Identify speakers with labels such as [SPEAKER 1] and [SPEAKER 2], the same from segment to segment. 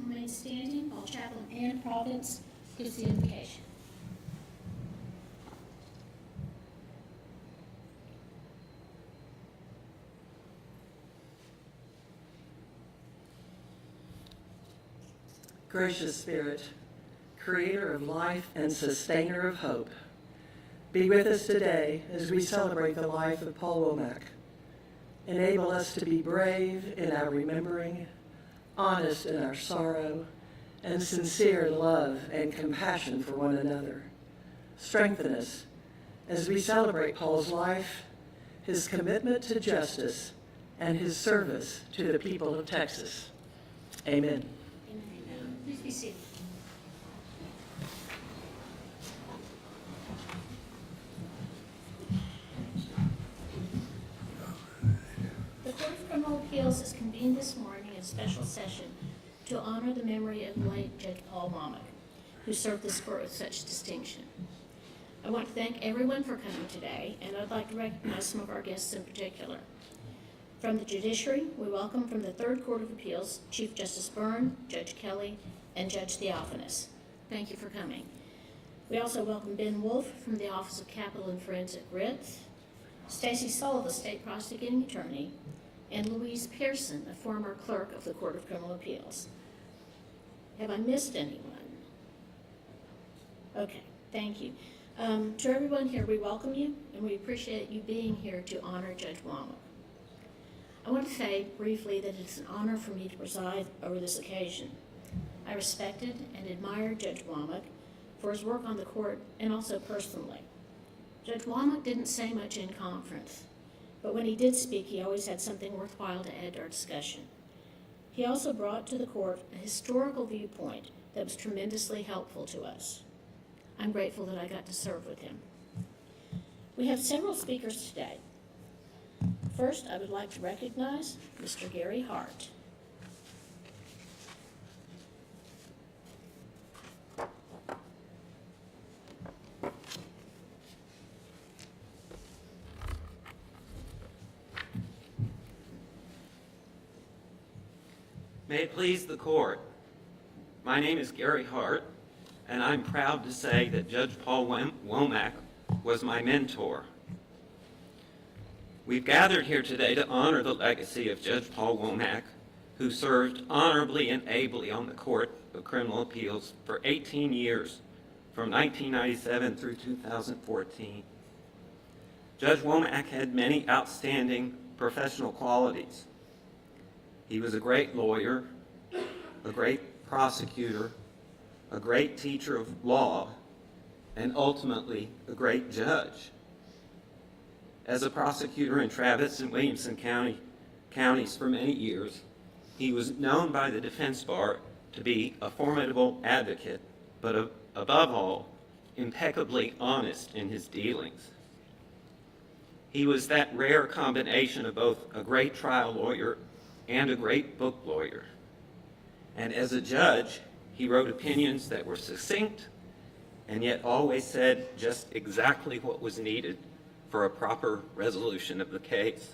[SPEAKER 1] Remain standing while Chaplain Ann Providence gives the invocation.
[SPEAKER 2] Gracious Spirit, creator of life and sustainer of hope, be with us today as we celebrate the life of Paul Womack. Enable us to be brave in our remembering, honest in our sorrow, and sincere in love and compassion for one another. Strengthen us as we celebrate Paul's life, his commitment to justice, and his service to the people of Texas. Amen.
[SPEAKER 1] Amen. Please be seated. The Court of Criminal Appeals is convened this morning in special session to honor the memory of the late Judge Paul Womack, who served this court with such distinction. I want to thank everyone for coming today, and I'd like to recognize some of our guests in particular. From the judiciary, we welcome from the Third Court of Appeals, Chief Justice Byrne, Judge Kelly, and Judge Theophanis. Thank you for coming. We also welcome Ben Wolf from the Office of Capital and Forensic Writ, Stacy Sullivan, State Prosecuting Attorney, and Louise Pearson, a former clerk of the Court of Criminal Appeals. Have I missed anyone? Okay, thank you. To everyone here, we welcome you, and we appreciate you being here to honor Judge Womack. I want to say briefly that it's an honor for me to preside over this occasion. I respected and admired Judge Womack for his work on the court and also personally. Judge Womack didn't say much in conference, but when he did speak, he always had something worthwhile to add to our discussion. He also brought to the court a historical viewpoint that was tremendously helpful to us. I'm grateful that I got to serve with him. We have several speakers today. First, I would like to recognize Mr. Gary Hart.
[SPEAKER 3] May it please the court, my name is Gary Hart, and I'm proud to say that Judge Paul Womack was my mentor. We've gathered here today to honor the legacy of Judge Paul Womack, who served honorably and ably on the Court of Criminal Appeals for 18 years, from 1997 through 2014. Judge Womack had many outstanding professional qualities. He was a great lawyer, a great prosecutor, a great teacher of law, and ultimately a great judge. As a prosecutor in Travis and Williamson counties for many years, he was known by the defense bar to be a formidable advocate, but above all, impeccably honest in his dealings. He was that rare combination of both a great trial lawyer and a great book lawyer. And as a judge, he wrote opinions that were succinct and yet always said just exactly what was needed for a proper resolution of the case.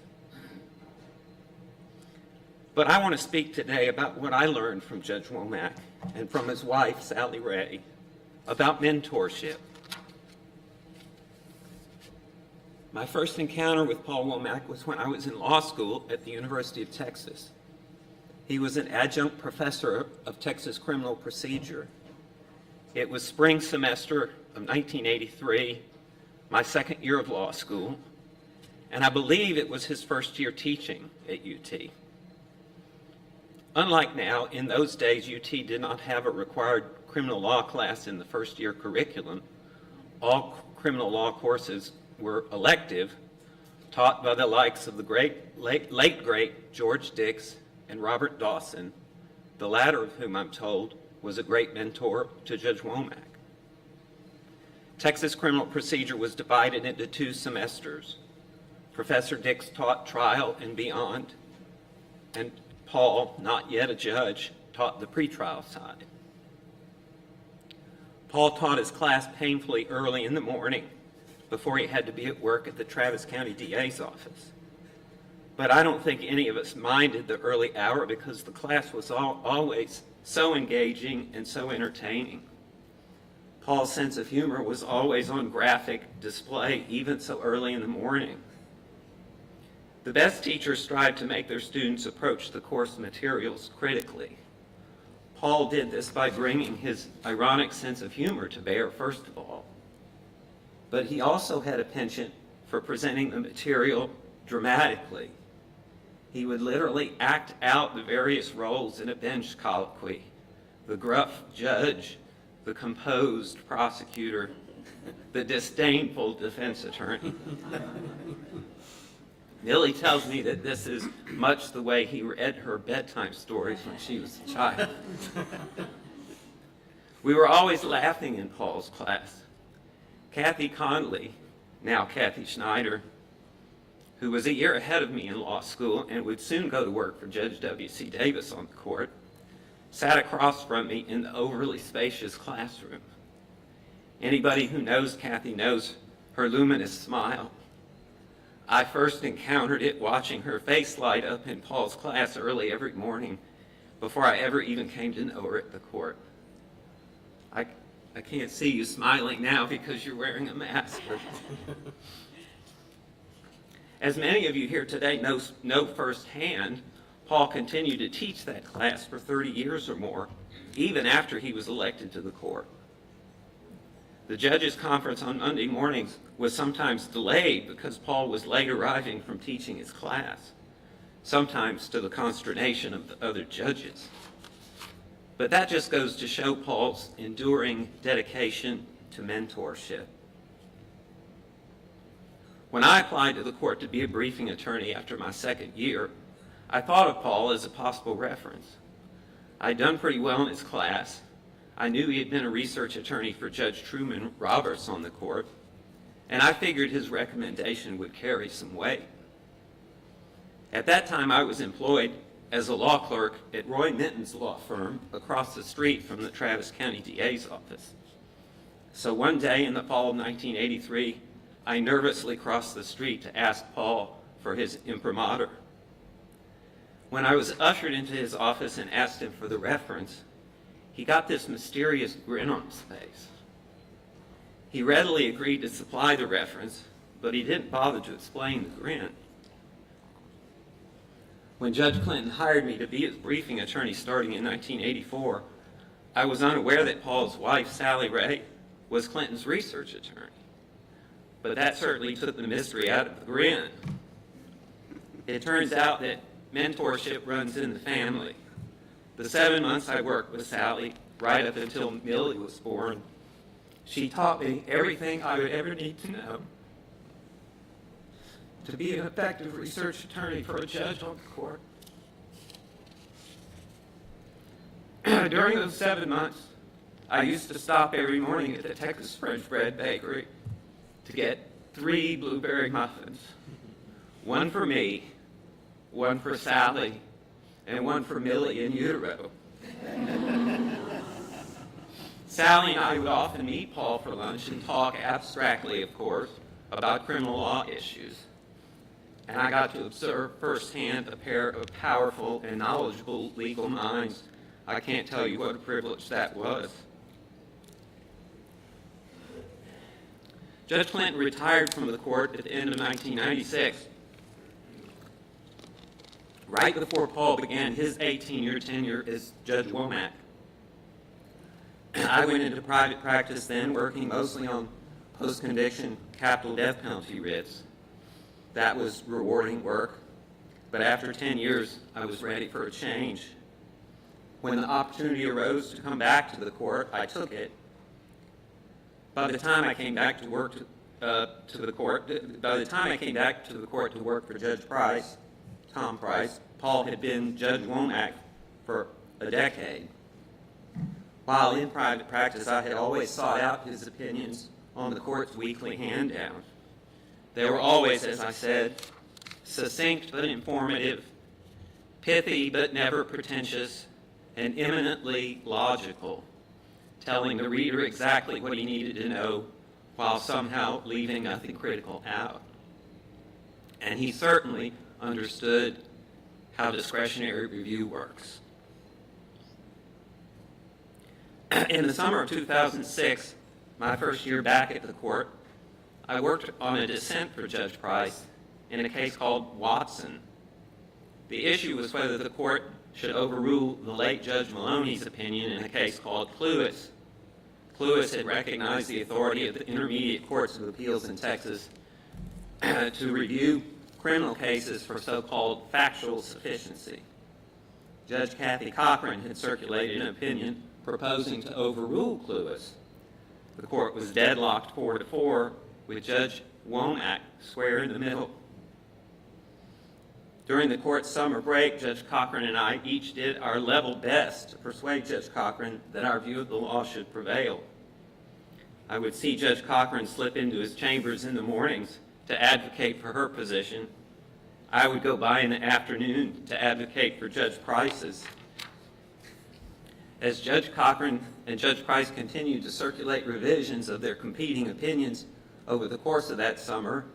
[SPEAKER 3] But I want to speak today about what I learned from Judge Womack and from his wife, Sally Ray, about mentorship. My first encounter with Paul Womack was when I was in law school at the University of Texas. He was an adjunct professor of Texas criminal procedure. It was spring semester of 1983, my second year of law school, and I believe it was his first year teaching at UT. Unlike now, in those days, UT did not have a required criminal law class in the first year curriculum. All criminal law courses were elective, taught by the likes of the late great George Dix and Robert Dawson, the latter of whom I'm told was a great mentor to Judge Womack. Texas criminal procedure was divided into 2 semesters. Professor Dix taught trial and beyond, and Paul, not yet a judge, taught the pretrial side. Paul taught his class painfully early in the morning before he had to be at work at the Travis County DA's office. But I don't think any of us minded the early hour because the class was always so engaging and so entertaining. Paul's sense of humor was always on graphic display, even so early in the morning. The best teachers strive to make their students approach the course materials critically. Paul did this by bringing his ironic sense of humor to bear, first of all. But he also had a penchant for presenting the material dramatically. He would literally act out the various roles in a bench colloquy: the gruff judge, the composed prosecutor, the disdainful defense attorney. Millie tells me that this is much the way he read her bedtime stories when she was a child. We were always laughing in Paul's class. Kathy Conley, now Kathy Schneider, who was a year ahead of me in law school and would soon go to work for Judge W.C. Davis on the court, sat across from me in the overly spacious classroom. Anybody who knows Kathy knows her luminous smile, I first encountered it watching her face light up in Paul's class early every morning before I ever even came to know her at the court. I can't see you smiling now because you're wearing a mask. As many of you here today know firsthand, Paul continued to teach that class for 30 years or more, even after he was elected to the court. The judges' conference on Monday mornings was sometimes delayed because Paul was late arriving from teaching his class, sometimes to the consternation of the other judges. But that just goes to show Paul's enduring dedication to mentorship. When I applied to the court to be a briefing attorney after my second year, I thought of Paul as a possible reference. I'd done pretty well in his class. I knew he had been a research attorney for Judge Truman Roberts on the court, and I figured his recommendation would carry some weight. At that time, I was employed as a law clerk at Roy Minton's law firm across the street from the Travis County DA's office. So one day in the fall of 1983, I nervously crossed the street to ask Paul for his imprimatur. When I was ushered into his office and asked him for the reference, he got this mysterious grin on his face. He readily agreed to supply the reference, but he didn't bother to explain the grin. When Judge Clinton hired me to be his briefing attorney starting in 1984, I was unaware that Paul's wife, Sally Ray, was Clinton's research attorney. But that certainly took the mystery out of the grin. It turns out that mentorship runs in the family. The 7 months I worked with Sally, right up until Millie was born, she taught me everything I would ever need to know to be an effective research attorney for a judge on the court. During those 7 months, I used to stop every morning at the Texas French Bread Bakery to get 3 blueberry muffins, one for me, one for Sally, and one for Millie in utero. Sally and I would often meet Paul for lunch and talk abstractly, of course, about criminal law issues. And I got to observe firsthand a pair of powerful and knowledgeable legal minds. I can't tell you what a privilege that was. Judge Clinton retired from the court at the end of 1996, right before Paul began his 18-year tenure as Judge Womack. I went into private practice then, working mostly on post-conviction capital death penalty writs. That was rewarding work, but after 10 years, I was ready for a change. When the opportunity arose to come back to the court, I took it. By the time I came back to work to the court to work for Judge Price, Tom Price, Paul had been Judge Womack for a decade. While in private practice, I had always sought out his opinions on the court's weekly handout. They were always, as I said, succinct but informative, pithy but never pretentious, and eminently logical, telling the reader exactly what he needed to know while somehow leaving nothing critical out. And he certainly understood how discretionary review works. In the summer of 2006, my first year back at the court, I worked on a dissent for Judge Price in a case called Watson. The issue was whether the court should overrule the late Judge Maloney's opinion in a case called Cluess. Cluess had recognized the authority of the intermediate courts of appeals in Texas to review criminal cases for so-called factual sufficiency. Judge Kathy Cochran had circulated an opinion proposing to overrule Cluess. The court was deadlocked 4-4, with Judge Womack square in the middle. During the court's summer break, Judge Cochran and I each did our level best to persuade Judge Cochran that our view of the law should prevail. I would see Judge Cochran slip into his chambers in the mornings to advocate for her position. I would go by in the afternoon to advocate for Judge Price's. As Judge Cochran and Judge Price continued to circulate revisions of their competing opinions over the course of that summer,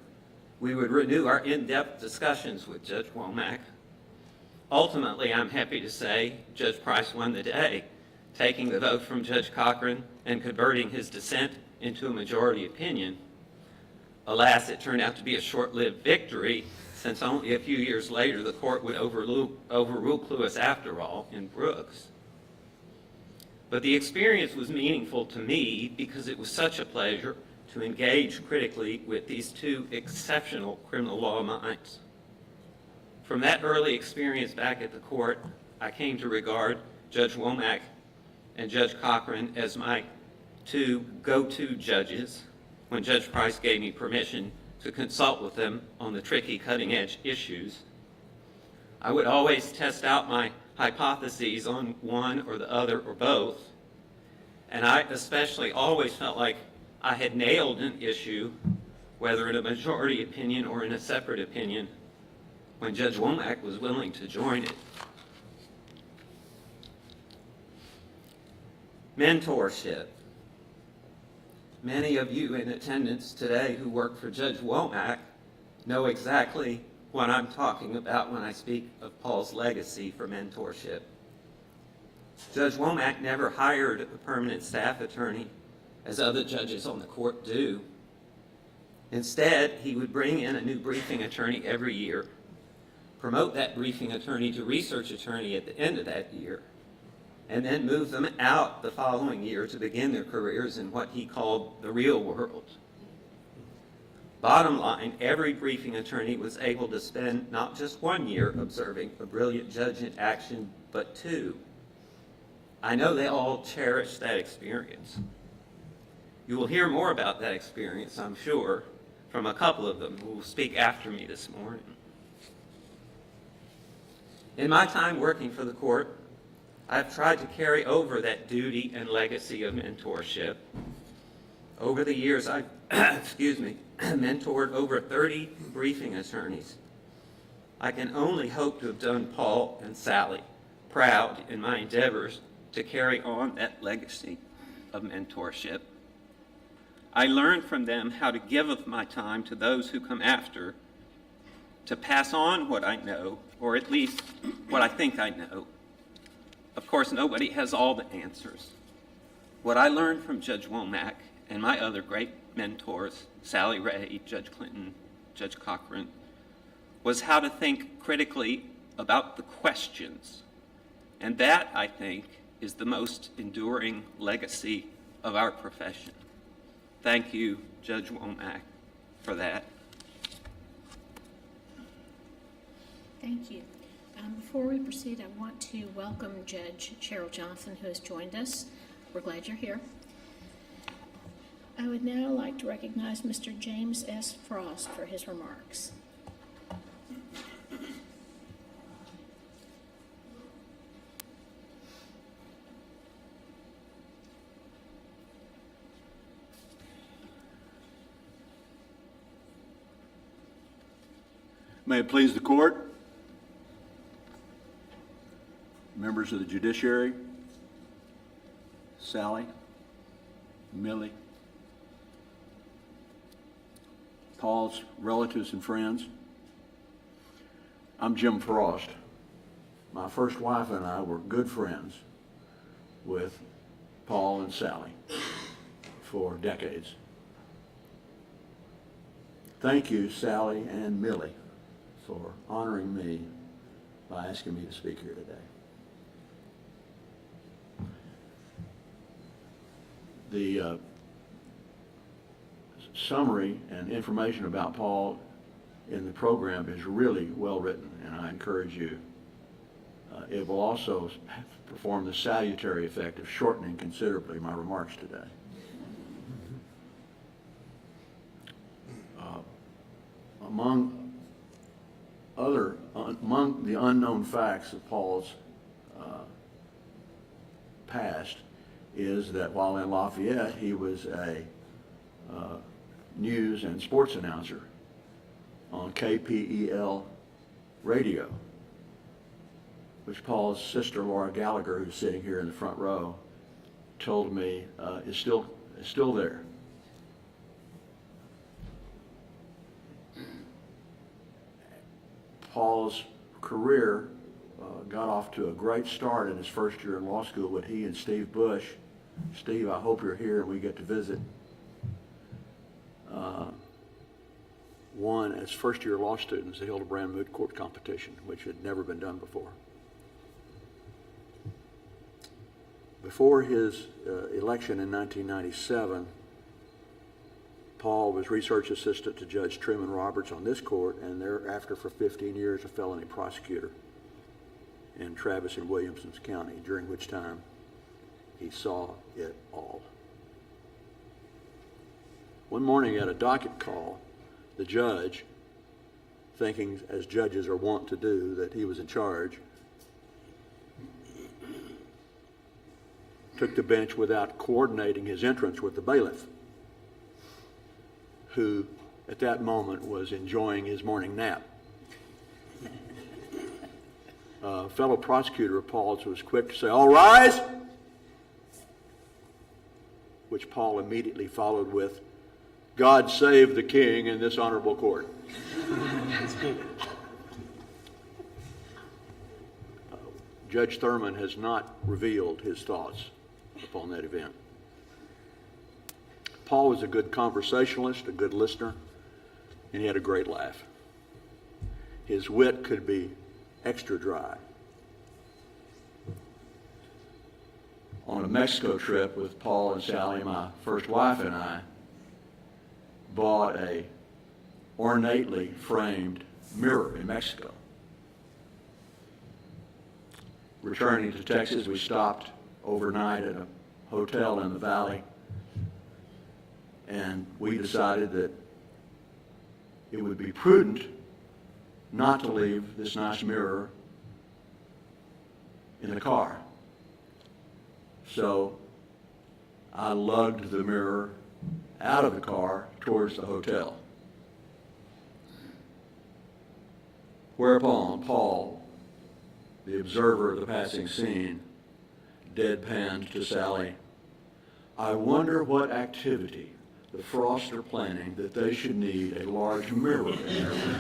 [SPEAKER 3] we would renew our in-depth discussions with Judge Womack. Ultimately, I'm happy to say Judge Price won the day, taking the vote from Judge Cochran and converting his dissent into a majority opinion. Alas, it turned out to be a short-lived victory, since only a few years later the court would overrule Cluess after all in Brooks. But the experience was meaningful to me because it was such a pleasure to engage critically with these two exceptional criminal law minds. From that early experience back at the court, I came to regard Judge Womack and Judge Cochran as my two go-to judges when Judge Price gave me permission to consult with them on the tricky cutting-edge issues. I would always test out my hypotheses on one or the other or both, and I especially always felt like I had nailed an issue, whether in a majority opinion or in a separate opinion, when Judge Womack was willing to join it. Mentorship. Many of you in attendance today who work for Judge Womack know exactly what I'm talking about when I speak of Paul's legacy for mentorship. Judge Womack never hired a permanent staff attorney, as other judges on the court do. Instead, he would bring in a new briefing attorney every year, promote that briefing attorney to research attorney at the end of that year, and then move them out the following year to begin their careers in what he called the real world. Bottom line, every briefing attorney was able to spend not just 1 year observing a brilliant judge in action, but 2. I know they all cherish that experience. You will hear more about that experience, I'm sure, from a couple of them who will speak after me this morning. In my time working for the court, I've tried to carry over that duty and legacy of mentorship. Over the years, I've mentored over 30 briefing attorneys. I can only hope to have done Paul and Sally proud in my endeavors to carry on that legacy of mentorship. I learned from them how to give of my time to those who come after, to pass on what I know, or at least what I think I know. Of course, nobody has all the answers. What I learned from Judge Womack and my other great mentors, Sally Ray, Judge Clinton, Judge Cochran, was how to think critically about the questions. And that, I think, is the most enduring legacy of our profession. Thank you, Judge Womack, for that.
[SPEAKER 1] Thank you. Before we proceed, I want to welcome Judge Cheryl Johnson, who has joined us. We're glad you're here. I would now like to recognize Mr. James S. Frost for his remarks.
[SPEAKER 4] May it please the court, members of the judiciary, Sally, Millie, Paul's relatives and friends. I'm Jim Frost. My first wife and I were good friends with Paul and Sally for decades. Thank you, Sally and Millie, for honoring me by asking me to speak here today. The summary and information about Paul in the program is really well written, and I encourage you. It will also perform the salutary effect of shortening considerably my remarks today. Among the unknown facts of Paul's past is that while in Lafayette, he was a news and sports announcer on KPEL radio, which Paul's sister Laura Gallagher, who's sitting here in the front row, told me is still there. Paul's career got off to a great start in his first year in law school when he and Steve Bush, Steve, I hope you're here and we get to visit, won as first-year law students the Hildebrand Moot Court competition, which had never been done before. Before his election in 1997, Paul was research assistant to Judge Truman Roberts on this court, and thereafter for 15 years a felony prosecutor in Travis and Williamson County, during which time he saw it all. One morning at a docket call, the judge, thinking as judges are wont to do that he was in charge, took the bench without coordinating his entrance with the bailiff, who at that moment was enjoying his morning nap. A fellow prosecutor of Paul's was quick to say, "All rise," which Paul immediately followed with, "God save the king in this honorable court." Judge Thurman has not revealed his thoughts upon that event. Paul was a good conversationalist, a good listener, and he had a great laugh. His wit could be extra dry. On a Mexico trip with Paul and Sally, my first wife and I bought a ornately framed mirror in Mexico. Returning to Texas, we stopped overnight at a hotel in the valley, and we decided that it would be prudent not to leave this nice mirror in the car. So I lugged the mirror out of the car towards the hotel. Whereupon Paul, the observer of the passing scene, deadpanned to Sally, "I wonder what activity the Frosts are planning that they should need a large mirror in their room."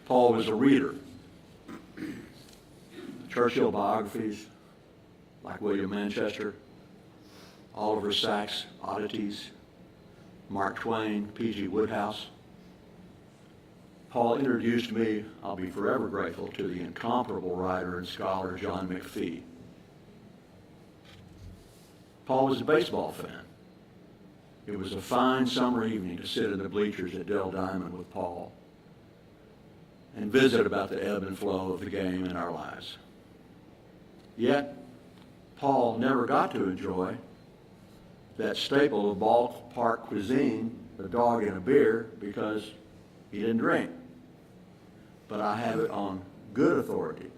[SPEAKER 4] Paul was a reader. Churchill biographies, like William Manchester, Oliver Sacks' Oddities, Mark Twain, P.G. Wodehouse. Paul introduced me, I'll be forever grateful, to the incomparable writer and scholar John McPhee. Paul was a baseball fan. It was a fine summer evening to sit in the bleachers at Dell Diamond with Paul and visit about the ebb and flow of the game in our lives. Yet, Paul never got to enjoy that staple of ballpark cuisine, a dog and a beer, because he didn't drink. But I have it on good authority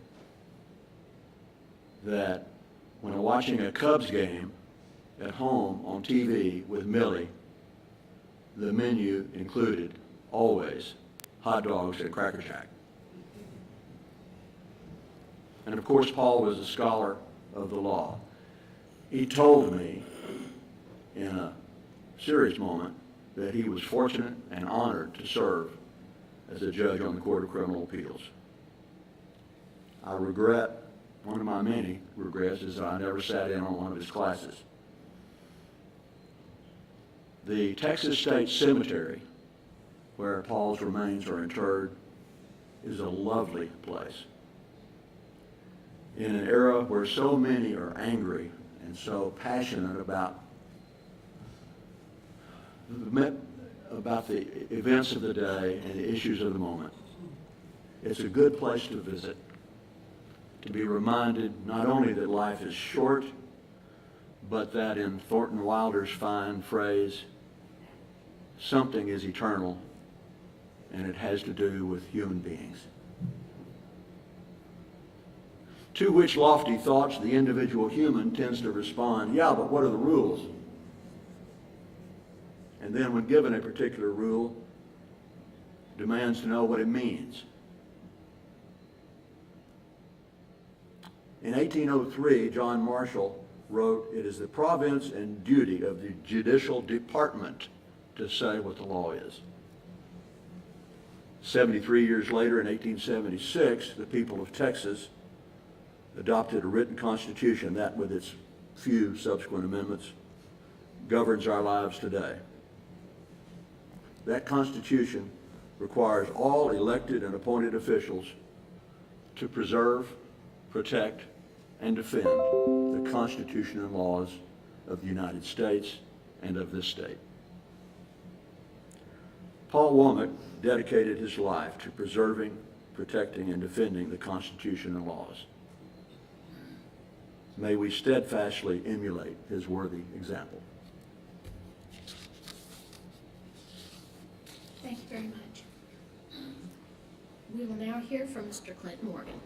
[SPEAKER 4] that when watching a Cubs game at home on TV with Millie, the menu included always hot dogs and Cracker Jack. And of course, Paul was a scholar of the law. He told me in a serious moment that he was fortunate and honored to serve as a judge on the Court of Criminal Appeals. I regret, one of my many regrets, is that I never sat in on one of his classes. The Texas State Cemetery, where Paul's remains are interred, is a lovely place. In an era where so many are angry and so passionate about the events of the day and the issues of the moment, it's a good place to visit, to be reminded not only that life is short, but that in Thornton Wilder's fine phrase, something is eternal, and it has to do with human beings. To which lofty thoughts the individual human tends to respond, "Yeah, but what are the rules?" And then when given a particular rule, demands to know what it means. In 1803, John Marshall wrote, "It is the province and duty of the judicial department to say what the law is. 73 years later, in 1876, the people of Texas adopted a written constitution that, with its few subsequent amendments, governs our lives today. That constitution requires all elected and appointed officials to preserve, protect, and defend the Constitution and laws of the United States and of this state. Paul Womack dedicated his life to preserving, protecting, and defending the Constitution and laws. May we steadfastly emulate his worthy example.
[SPEAKER 1] Thank you very much. We will now hear from Mr. Clint Morgan.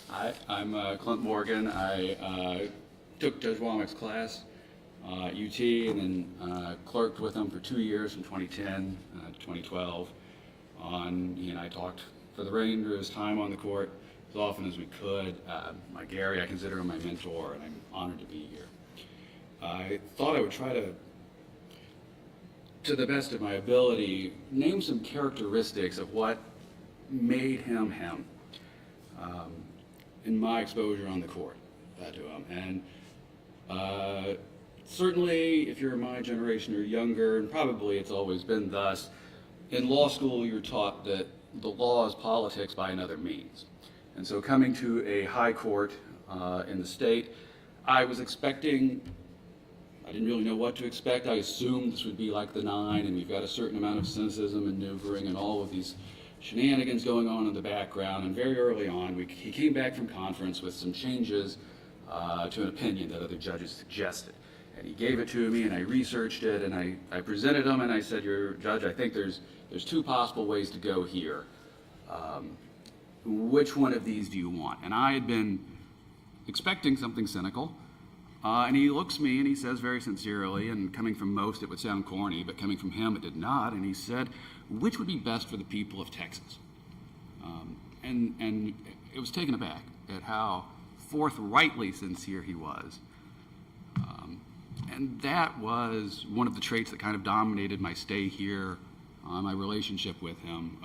[SPEAKER 5] Hi, I'm Clint Morgan. I took Judge Womack's class at UT and then clerked with him for 2 years from 2010 to 2012. He and I talked for the remainder of his time on the court as often as we could. Gary, I consider him my mentor, and I'm honored to be here. I thought I would try to the best of my ability, name some characteristics of what made him him. In my exposure on the court to him. And certainly, if you're my generation or younger, and probably it's always been thus, in law school you're taught that the law is politics by another means. And so coming to a high court in the state, I was expecting, I didn't really know what to expect. I assumed this would be like the 9, and we've got a certain amount of cynicism and maneuvering and all of these shenanigans going on in the background. And very early on, he came back from conference with some changes to an opinion that other judges suggested. And he gave it to me, and I researched it, and I presented him, and I said, "Your Judge, I think there's 2 possible ways to go here. Which one of these do you want?" And I had been expecting something cynical. And he looks me and he says very sincerely, and coming from most it would sound corny, but coming from him it did not, and he said, "Which would be best for the people of Texas?" And it was taken aback at how forthrightly sincere he was. And that was one of the traits that kind of dominated my stay here, my relationship with him.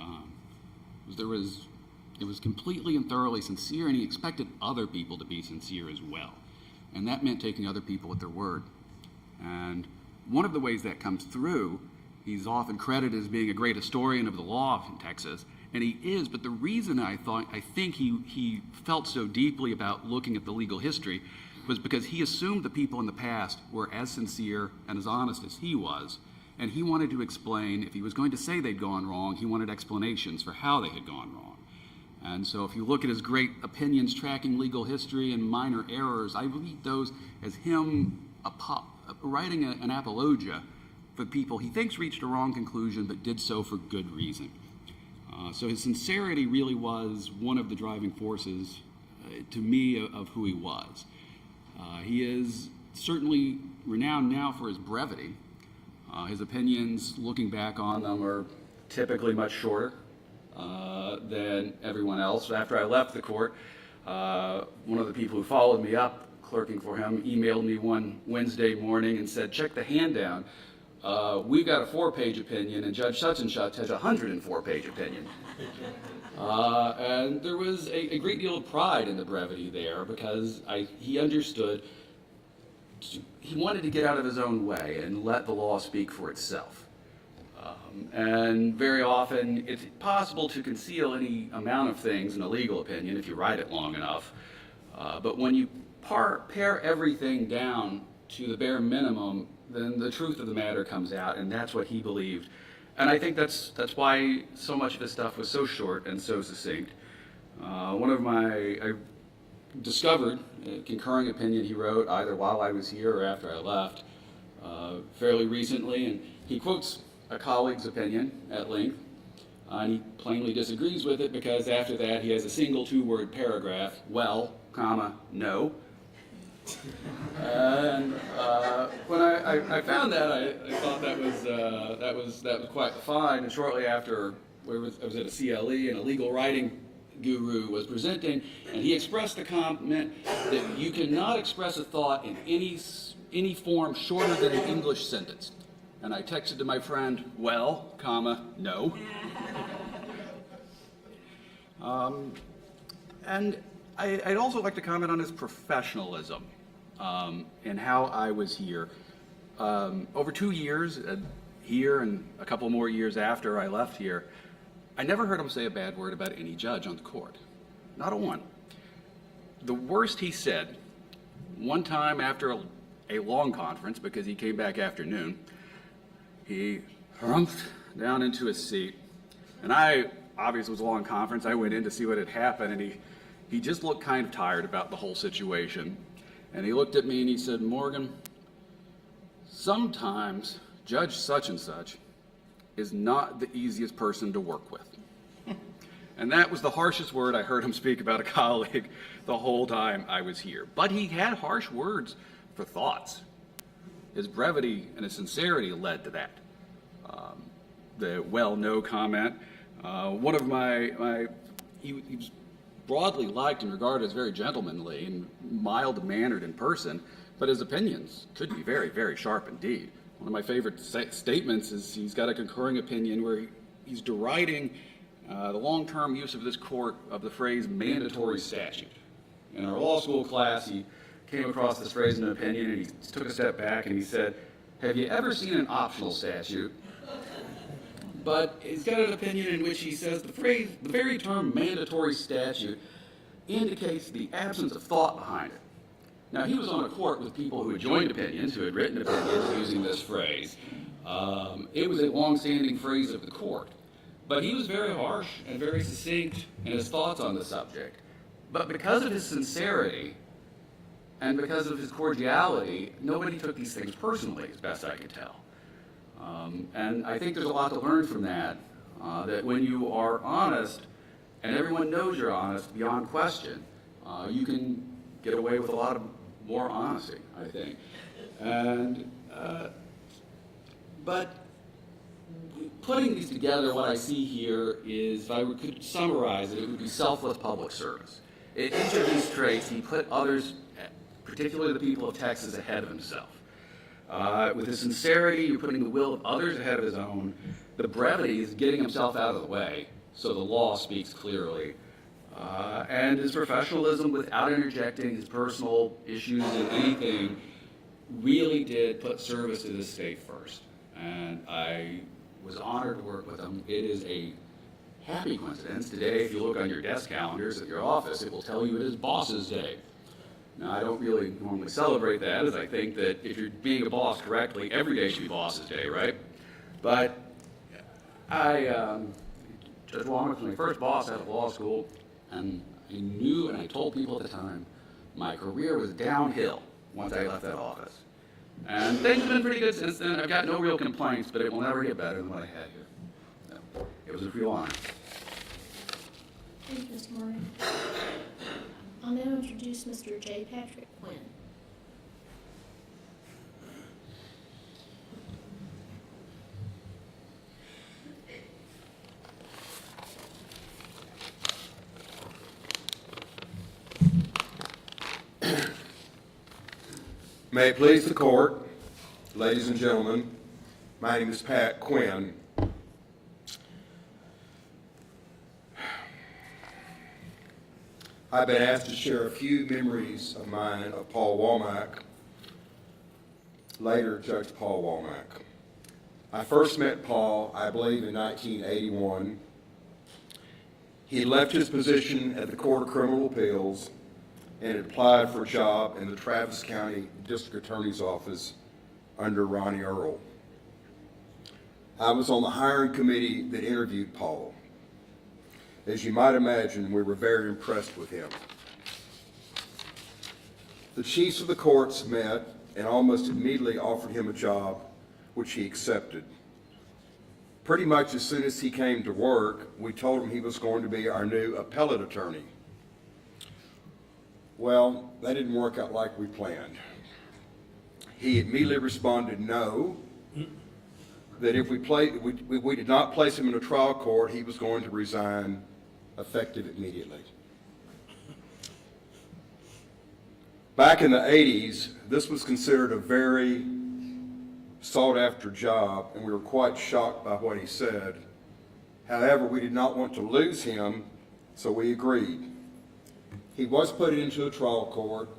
[SPEAKER 5] It was completely and thoroughly sincere, and he expected other people to be sincere as well. And that meant taking other people at their word. And one of the ways that comes through, he's often credited as being a great historian of the law in Texas, and he is, but the reason I think he felt so deeply about looking at the legal history was because he assumed the people in the past were as sincere and as honest as he was, and he wanted to explain, if he was going to say they'd gone wrong, he wanted explanations for how they had gone wrong. And so if you look at his great opinions tracking legal history and minor errors, I read those as him writing an apologia for people he thinks reached a wrong conclusion but did so for good reason. So his sincerity really was one of the driving forces to me of who he was. He is certainly renowned now for his brevity. His opinions, looking back on them, are typically much shorter than everyone else. After I left the court, one of the people who followed me up, clerking for him, emailed me one Wednesday morning and said, "Check the handout. We've got a 4-page opinion, and Judge such and such has a 104-page opinion." And there was a great deal of pride in the brevity there, because he understood he wanted to get out of his own way and let the law speak for itself. And very often it's possible to conceal any amount of things in a legal opinion if you write it long enough. But when you pare everything down to the bare minimum, then the truth of the matter comes out, and that's what he believed. And I think that's why so much of his stuff was so short and so succinct. I discovered a concurring opinion he wrote either while I was here or after I left fairly recently, and he quotes a colleague's opinion at length, and he plainly disagrees with it because after that he has a single 2-word paragraph, "well, comma, no." And when I found that, I thought that was quite fine. And shortly after, I was at a CLE, and a legal writing guru was presenting, and he expressed the comment that you cannot express a thought in any form shorter than an English sentence. And I texted to my friend, well, comma, no. And I'd also like to comment on his professionalism and how I was here. Over 2 years, here and a couple more years after I left here, I never heard him say a bad word about any judge on the court. Not a one. The worst he said, one time after a long conference, because he came back afternoon, he humped down into his seat, and obviously it was a long conference, I went in to see what had happened, and he just looked kind of tired about the whole situation. And he looked at me and he said, Morgan, sometimes Judge such and such is not the easiest person to work with. And that was the harshest word I heard him speak about a colleague the whole time I was here. But he had harsh words for thoughts. His brevity and his sincerity led to that. The well-no comment. One of he was broadly liked and regarded as very gentlemanly and mild-mannered in person, but his opinions could be very, very sharp indeed. One of my favorite statements is he's got a concurring opinion where he's deriding the long-term use of this court of the phrase mandatory statute. In our law school class, he came across this phrase in an opinion and he took a step back and he said, have you ever seen an optional statute? But he's got an opinion in which he says the very term mandatory statute indicates the absence of thought behind it. Now, he was on a court with people who had joined opinions, who had written opinions using this phrase. It was a long-standing phrase of the court. But he was very harsh and very succinct in his thoughts on the subject. But because of his sincerity and because of his cordiality, nobody took these things personally, as best I could tell. And I think there's a lot to learn from that, that when you are honest, and everyone knows you're honest beyond question, you can get away with a lot of more honesty, I think. And, but putting these together, what I see here is, if I could summarize it, it would be selfless public service. In each of these traits, he put others, particularly the people of Texas, ahead of himself. With his sincerity, you're putting the will of others ahead of his own. The brevity is getting himself out of the way, so the law speaks clearly. And his professionalism, without interjecting his personal issues in anything, really did put service to this state first. And I was honored to work with him. It is a happy coincidence. Today, if you look on your desk calendars at your office, it will tell you it is Boss's Day. Now, I don't really normally celebrate that, as I think that if you're being a boss correctly, every day should be Boss's Day, right? But Judge Womack was my first boss out of law school, and I knew and I told people at the time my career was downhill once I left that office. And things have been pretty good since then. I've got no real complaints, but it will never get better than what I had here. So, it was a real honor.
[SPEAKER 1] Thank you, Mr. Morgan. I'll now introduce Mr. J. Patrick Quinn.
[SPEAKER 6] May it please the court, ladies and gentlemen, my name is Pat Quinn. I've been asked to share a few memories of mine of Paul Womack, later Judge Paul Womack. I first met Paul, I believe, in 1981. He had left his position at the Court of Criminal Appeals and had applied for a job in the Travis County District Attorney's Office under Ronnie Earl. I was on the hiring committee that interviewed Paul. As you might imagine, we were very impressed with him. The chiefs of the courts met and almost immediately offered him a job, which he accepted. Pretty much as soon as he came to work, we told him he was going to be our new appellate attorney. Well, that didn't work out like we planned. He immediately responded no, that if we did not place him in a trial court, he was going to resign effective immediately. Back in the 80s, this was considered a very sought-after job, and we were quite shocked by what he said. However, we did not want to lose him, so we agreed. He was put into a trial court,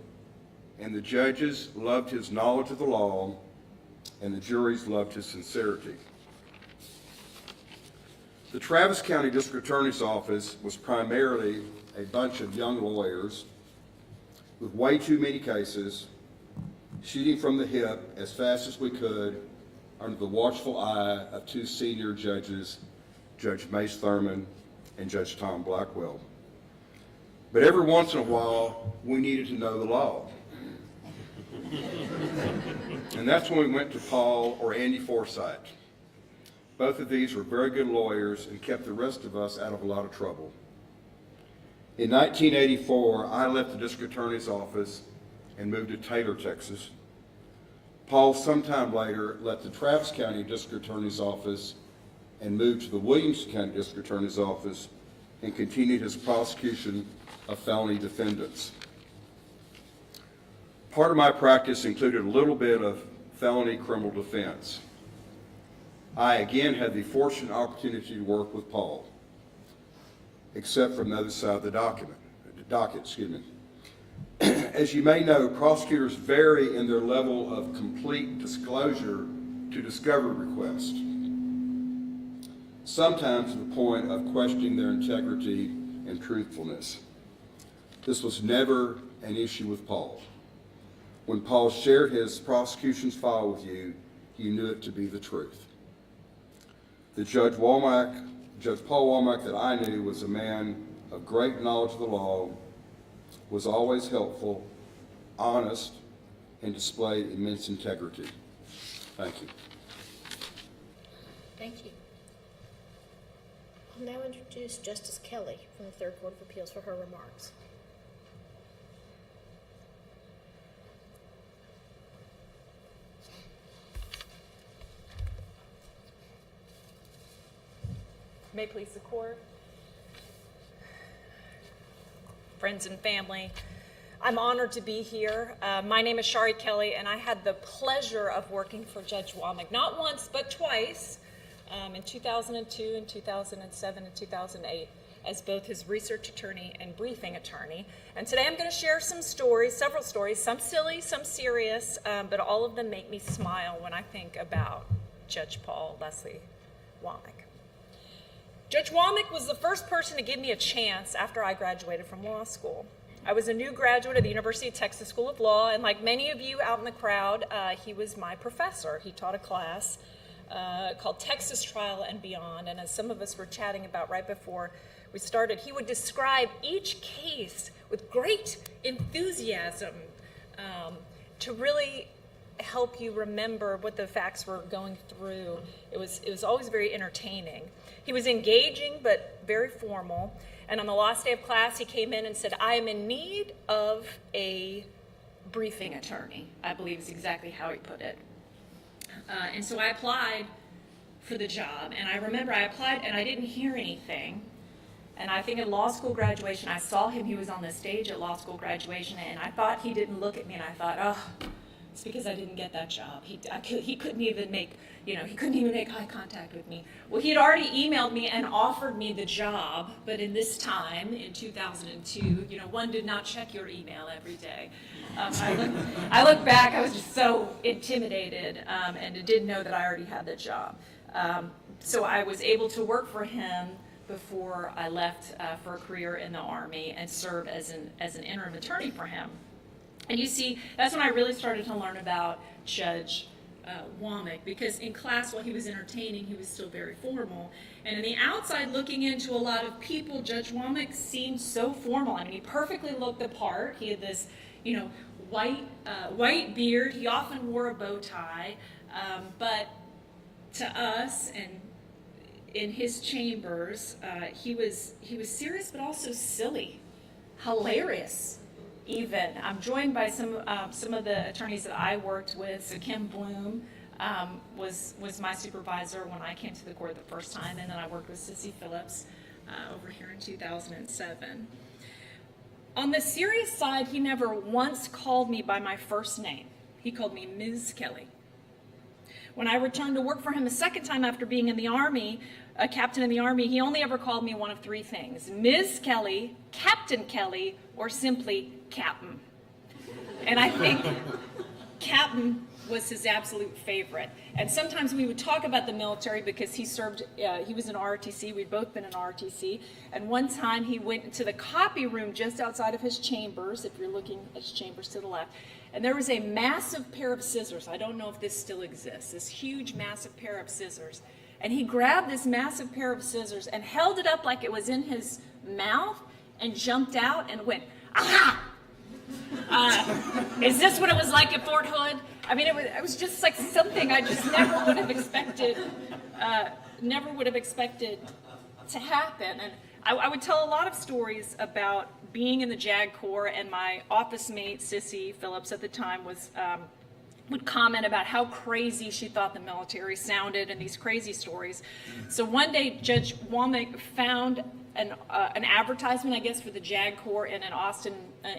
[SPEAKER 6] and the judges loved his knowledge of the law, and the juries loved his sincerity. The Travis County District Attorney's Office was primarily a bunch of young lawyers with way too many cases, shooting from the hip as fast as we could under the watchful eye of two senior judges, Judge Mace Thurman and Judge Tom Blackwell. But every once in a while, we needed to know the law. And that's when we went to Paul or Andy Forsythe. Both of these were very good lawyers and kept the rest of us out of a lot of trouble. In 1984, I left the district attorney's office and moved to Taylor, Texas. Paul, sometime later, left the Travis County District Attorney's Office and moved to the Williamson County District Attorney's Office and continued his prosecution of felony defendants. Part of my practice included a little bit of felony criminal defense. I again had the fortunate opportunity to work with Paul, except from the other side of the docket. As you may know, prosecutors vary in their level of complete disclosure to discovery requests, sometimes to the point of questioning their integrity and truthfulness. This was never an issue with Paul. When Paul shared his prosecution's file with you, you knew it to be the truth. The Judge Paul Womack that I knew was a man of great knowledge of the law, was always helpful, honest, and displayed immense integrity. Thank you.
[SPEAKER 1] Thank you. I'll now introduce Justice Kelly from the Third Court of Appeals for her remarks.
[SPEAKER 7] May it please the court. Friends and family, I'm honored to be here. My name is Shari Kelly, and I had the pleasure of working for Judge Womack, not once, but twice, in 2002 and 2007 and 2008, as both his research attorney and briefing attorney. And today I'm going to share some stories, several stories, some silly, some serious, but all of them make me smile when I think about Judge Paul Leslie Womack. Judge Womack was the first person to give me a chance after I graduated from law school. I was a new graduate of the University of Texas School of Law, and like many of you out in the crowd, he was my professor. He taught a class called Texas Trial and Beyond, and as some of us were chatting about right before we started, he would describe each case with great enthusiasm to really help you remember what the facts were going through. It was always very entertaining. He was engaging but very formal, and on the last day of class he came in and said, "I am in need of a briefing attorney," I believe is exactly how he put it. And so I applied for the job, and I remember I applied and I didn't hear anything. And I think at law school graduation, I saw him, he was on the stage at law school graduation, and I thought he didn't look at me, and I thought, oh, it's because I didn't get that job. He couldn't even make eye contact with me. Well, he had already emailed me and offered me the job, but in this time, in 2002, one did not check your email every day. I look back, I was just so intimidated, and didn't know that I already had the job. So I was able to work for him before I left for a career in the Army and serve as an interim attorney for him. And you see, that's when I really started to learn about Judge Womack, because in class, while he was entertaining, he was still very formal. And on the outside, looking into a lot of people, Judge Womack seemed so formal. I mean, he perfectly looked the part. He had this, white beard. He often wore a bow tie. But to us and in his chambers, he was serious, but also silly, hilarious. Even I'm joined by some of the attorneys that I worked with. So Kim Bloom was my supervisor when I came to the court the first time, and then I worked with Sissy Phillips. over here in 2007. On the serious side, he never once called me by my first name. He called me Ms. Kelly. When I returned to work for him a second time after being in the Army, a captain in the Army, he only ever called me one of three things: Ms. Kelly, Captain Kelly, or simply Captain. And I think Captain was his absolute favorite. And sometimes we would talk about the military because he served, he was in ROTC, we'd both been in ROTC, and one time he went into the copy room just outside of his chambers, if you're looking at his chambers to the left, and there was a massive pair of scissors. I don't know if this still exists, this huge, massive pair of scissors. And he grabbed this massive pair of scissors and held it up like it was in his mouth and jumped out and went, aha! Is this what it was like at Fort Hood? I mean, it was just like something I just never would have expected to happen. And I would tell a lot of stories about being in the JAG Corps, and my office mate, Sissy Phillips at the time, would comment about how crazy she thought the military sounded and these crazy stories. So one day, Judge Womack found an advertisement, I guess, for the JAG Corps in an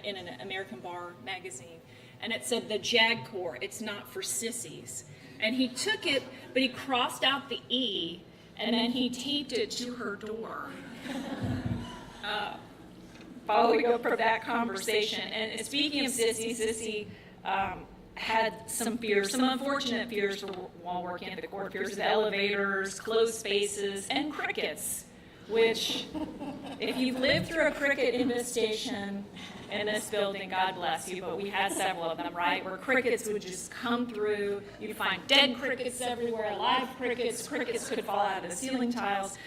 [SPEAKER 7] in an American Bar magazine. And it said, "The JAG Corps, it's not for sissies." And he took it, but he crossed out the E, and then he taped it to her door. Following up from that conversation. And speaking of Sissy had some fears, some unfortunate fears while working at the court, fears of elevators, closed spaces, and crickets, which, if you've lived through a cricket infestation in this building, God bless you, but we had several of them, right, where crickets would just come through. You'd find dead crickets everywhere, live crickets could fall out of the ceiling tiles.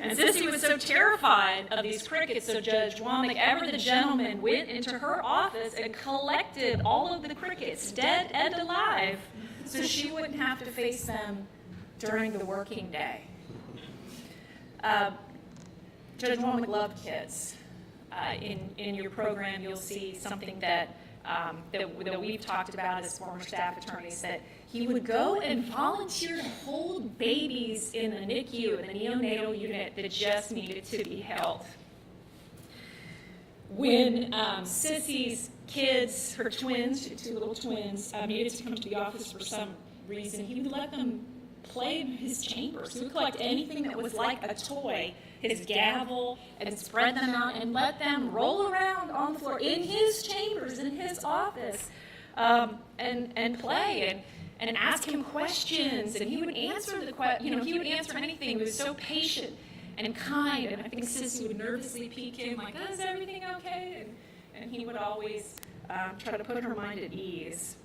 [SPEAKER 7] And Sissy was so terrified of these crickets, so Judge Womack, ever the gentleman, went into her office and collected all of the crickets, dead and alive, so she wouldn't have to face them during the working day. Judge Womack loved kids. In your program, you'll see something that we've talked about as former staff attorneys, that he would go and volunteer to hold babies in the NICU, in the neonatal unit, that just needed to be held. When Sissy's kids, her twins, she had two little twins, needed to come to the office for some reason, he would let them play in his chambers. He would collect anything that was like a toy, his gavel, and spread them out and let them roll around on the floor in his chambers, in his office, and play and ask him questions. And he would answer he would answer anything. He was so patient and kind. And I think Sissy would nervously peek in, like, "Oh, is everything okay?" And he would always try to put her mind at ease.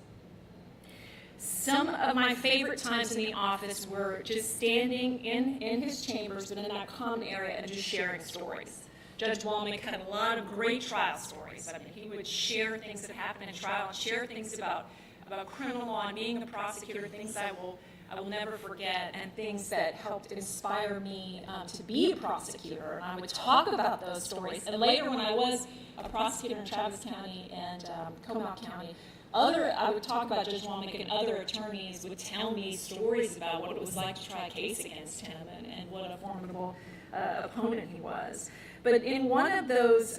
[SPEAKER 7] Some of my favorite times in the office were just standing in his chambers, but in that common area, and just sharing stories. Judge Womack had a lot of great trial stories. I mean, he would share things that happened in trial, and share things about criminal law and being a prosecutor, things I will never forget, and things that helped inspire me to be a prosecutor. And I would talk about those stories. And later, when I was a prosecutor in Travis County and Comal County, I would talk about Judge Womack, and other attorneys would tell me stories about what it was like to try a case against him, and what a formidable opponent he was. But in one of those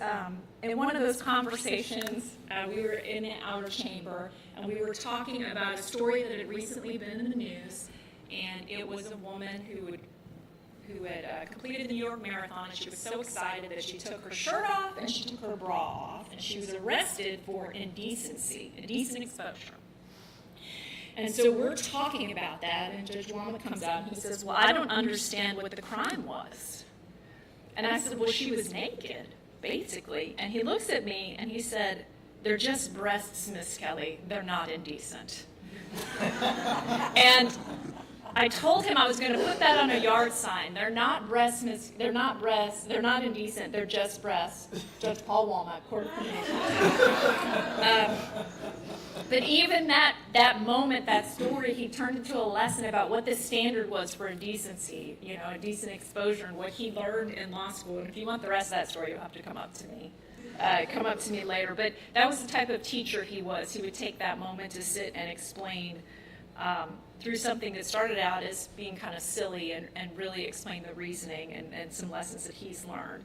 [SPEAKER 7] conversations, we were in the outer chamber, and we were talking about a story that had recently been in the news, and it was a woman who had completed the New York Marathon, and she was so excited that she took her shirt off and she took her bra off, and she was arrested for indecent exposure. And so we're talking about that, and Judge Womack comes out and he says, "Well, I don't understand what the crime was." And I said, "Well, she was naked, basically." And he looks at me and he said, "They're just breasts, Miss Kelly. They're not indecent." And I told him I was going to put that on a yard sign. They're not breasts, they're not breasts, they're not indecent, they're just breasts. Judge Paul Womack, Court of Criminal. But even that moment, that story, he turned into a lesson about what the standard was for indecency, indecent exposure, and what he learned in law school. And if you want the rest of that story, you'll have to come up to me later. But that was the type of teacher he was. He would take that moment to sit and explain through something that started out as being kind of silly and really explain the reasoning and some lessons that he's learned.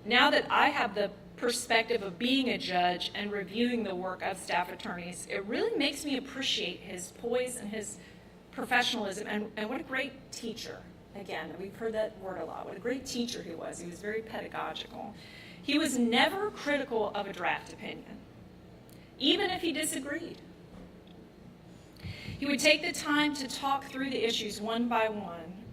[SPEAKER 7] Now that I have the perspective of being a judge and reviewing the work of staff attorneys, it really makes me appreciate his poise and his professionalism, and what a great teacher. Again, we've heard that word a lot. What a great teacher he was. He was very pedagogical. He was never critical of a draft opinion, even if he disagreed. He would take the time to talk through the issues one by one.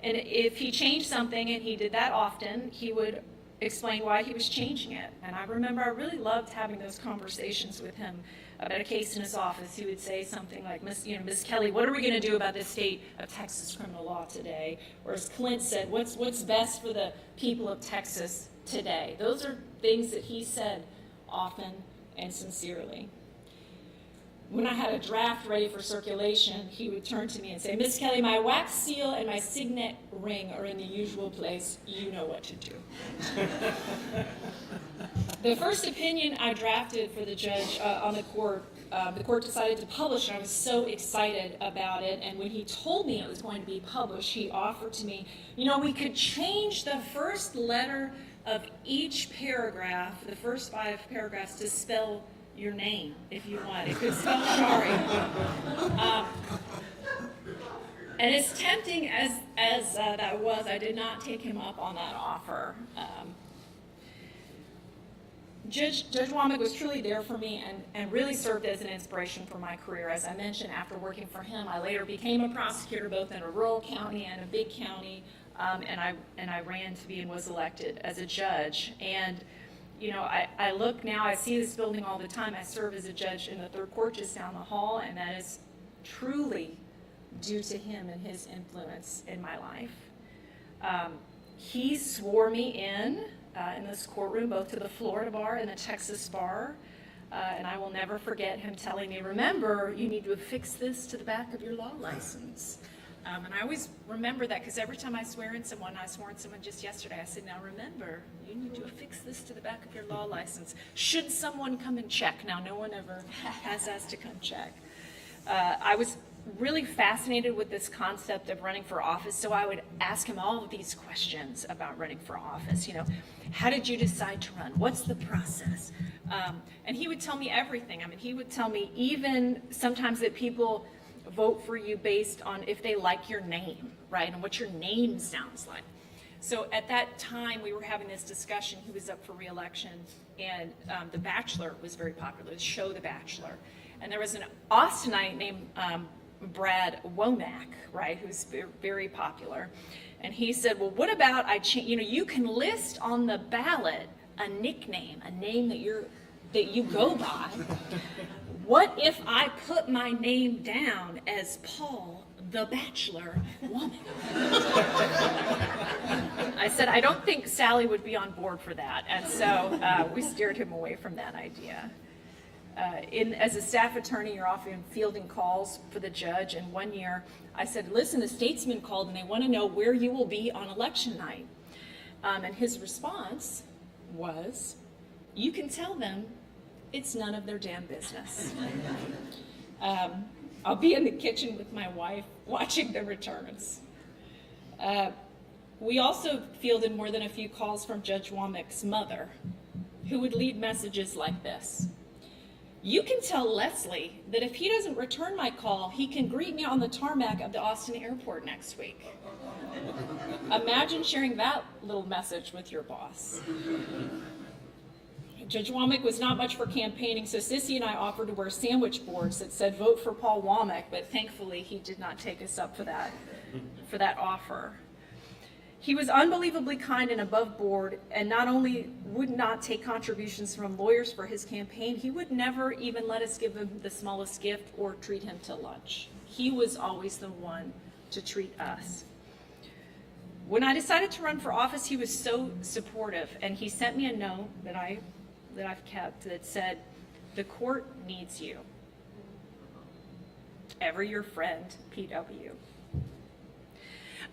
[SPEAKER 7] And if he changed something, and he did that often, he would explain why he was changing it. And I remember I really loved having those conversations with him about a case in his office. He would say something like, Miss Kelly, what are we going to do about the state of Texas criminal law today? Or as Clint said, what's best for the people of Texas today? Those are things that he said often and sincerely. When I had a draft ready for circulation, he would turn to me and say, Miss Kelly, my wax seal and my signet ring are in the usual place. You know what to do. The first opinion I drafted for the judge on the court decided to publish, and I was so excited about it. And when he told me it was going to be published, he offered to me, we could change the first letter of each paragraph, the first 5 paragraphs, to spell your name, if you want. It could spell Shari. And as tempting as that was, I did not take him up on that offer. Judge Womack was truly there for me and really served as an inspiration for my career. As I mentioned, after working for him, I later became a prosecutor both in a rural county and a big county, and I ran to be and was elected as a judge. And I look now, I see this building all the time. I serve as a judge in the 3rd Court just down the hall, and that is truly due to him and his influence in my life. He swore me in this courtroom, both to the Florida bar and the Texas bar, and I will never forget him telling me, remember, you need to affix this to the back of your law license. And I always remember that, because every time I swear in someone, I swore in someone just yesterday, I said, now remember, you need to affix this to the back of your law license. Should someone come and check? Now, no one ever has asked to come check. I was really fascinated with this concept of running for office, so I would ask him all of these questions about running for office. How did you decide to run? What's the process? And he would tell me everything. He would tell me even sometimes that people vote for you based on if they like your name, right, and what your name sounds like. So at that time, we were having this discussion. He was up for re-election, and The Bachelor was very popular, the show The Bachelor. And there was an Austinite named Brad Womack, right, who's very popular. And he said, well, what about you can list on the ballot a nickname, a name that you go by. What if I put my name down as Paul the Bachelor Womack? I said, I don't think Sally would be on board for that. And so we steered him away from that idea. As a staff attorney, you're often fielding calls for the judge. And one year I said, listen, the statesman called and they want to know where you will be on election night. And his response was, you can tell them it's none of their damn business. I'll be in the kitchen with my wife watching the returns. We also fielded more than a few calls from Judge Womack's mother, who would leave messages like this. You can tell Leslie that if he doesn't return my call, he can greet me on the tarmac of the Austin airport next week. Imagine sharing that little message with your boss. Judge Womack was not much for campaigning, so Sissy and I offered to wear sandwich boards that said vote for Paul Womack, but thankfully he did not take us up for that offer. He was unbelievably kind and above board, and not only would not take contributions from lawyers for his campaign, he would never even let us give him the smallest gift or treat him to lunch. He was always the one to treat us. When I decided to run for office, he was so supportive, and he sent me a note that I've kept that said, the court needs you. Ever your friend, P.W.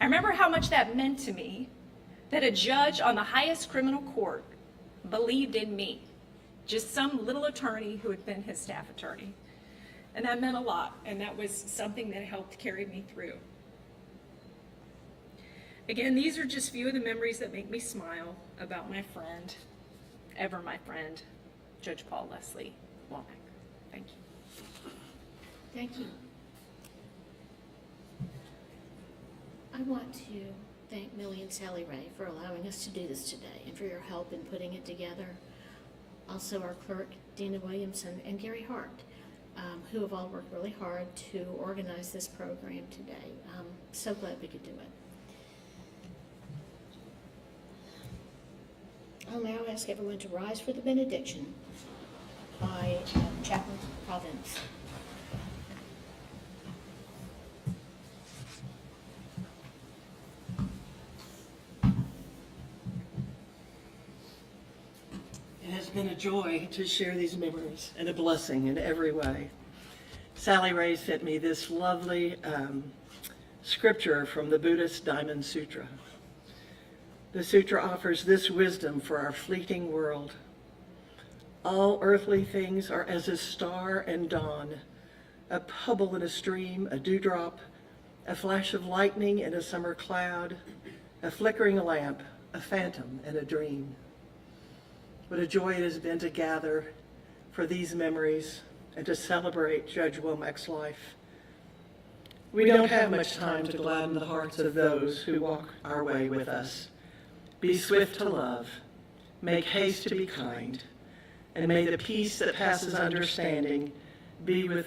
[SPEAKER 7] I remember how much that meant to me, that a judge on the highest criminal court believed in me, just some little attorney who had been his staff attorney. And that meant a lot, and that was something that helped carry me through. Again, these are just few of the memories that make me smile about my friend, ever my friend, Judge Paul Leslie Womack. Thank you.
[SPEAKER 1] Thank you. I want to thank Millie and Sally Ray for allowing us to do this today and for your help in putting it together. Also our clerk, Dina Williamson, and Gary Hart, who have all worked really hard to organize this program today. So glad we could do it. I'll now ask everyone to rise for the benediction by Chaplain Providence.
[SPEAKER 2] It has been a joy to share these memories and a blessing in every way. Sally Ray sent me this lovely scripture from the Buddhist Diamond Sutra. The sutra offers this wisdom for our fleeting world. All earthly things are as a star and dawn, a pebble in a stream, a dewdrop, a flash of lightning in a summer cloud, a flickering lamp, a phantom and a dream. What a joy it has been to gather for these memories and to celebrate Judge Womack's life. We don't have much time to gladden the hearts of those who walk our way with us. Be swift to love, make haste to be kind, and may the peace that passes understanding be with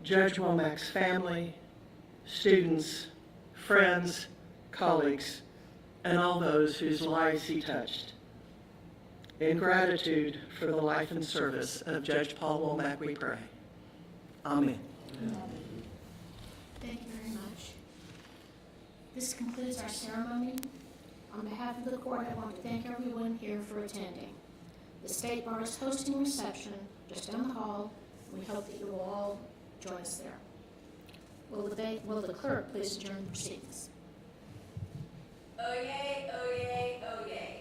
[SPEAKER 2] Judge Womack's family, students, friends, colleagues, and all those whose lives he touched. In gratitude for the life and service of Judge Paul Womack, we pray. Amen.
[SPEAKER 1] Thank you very much. This concludes our ceremony. On behalf of the court, I want to thank everyone here for attending. The State Bar is hosting a reception just down the hall. We hope that you will all join us there. Will the clerk please adjourn the proceedings?
[SPEAKER 8] Oh yay, oh yay, oh yay.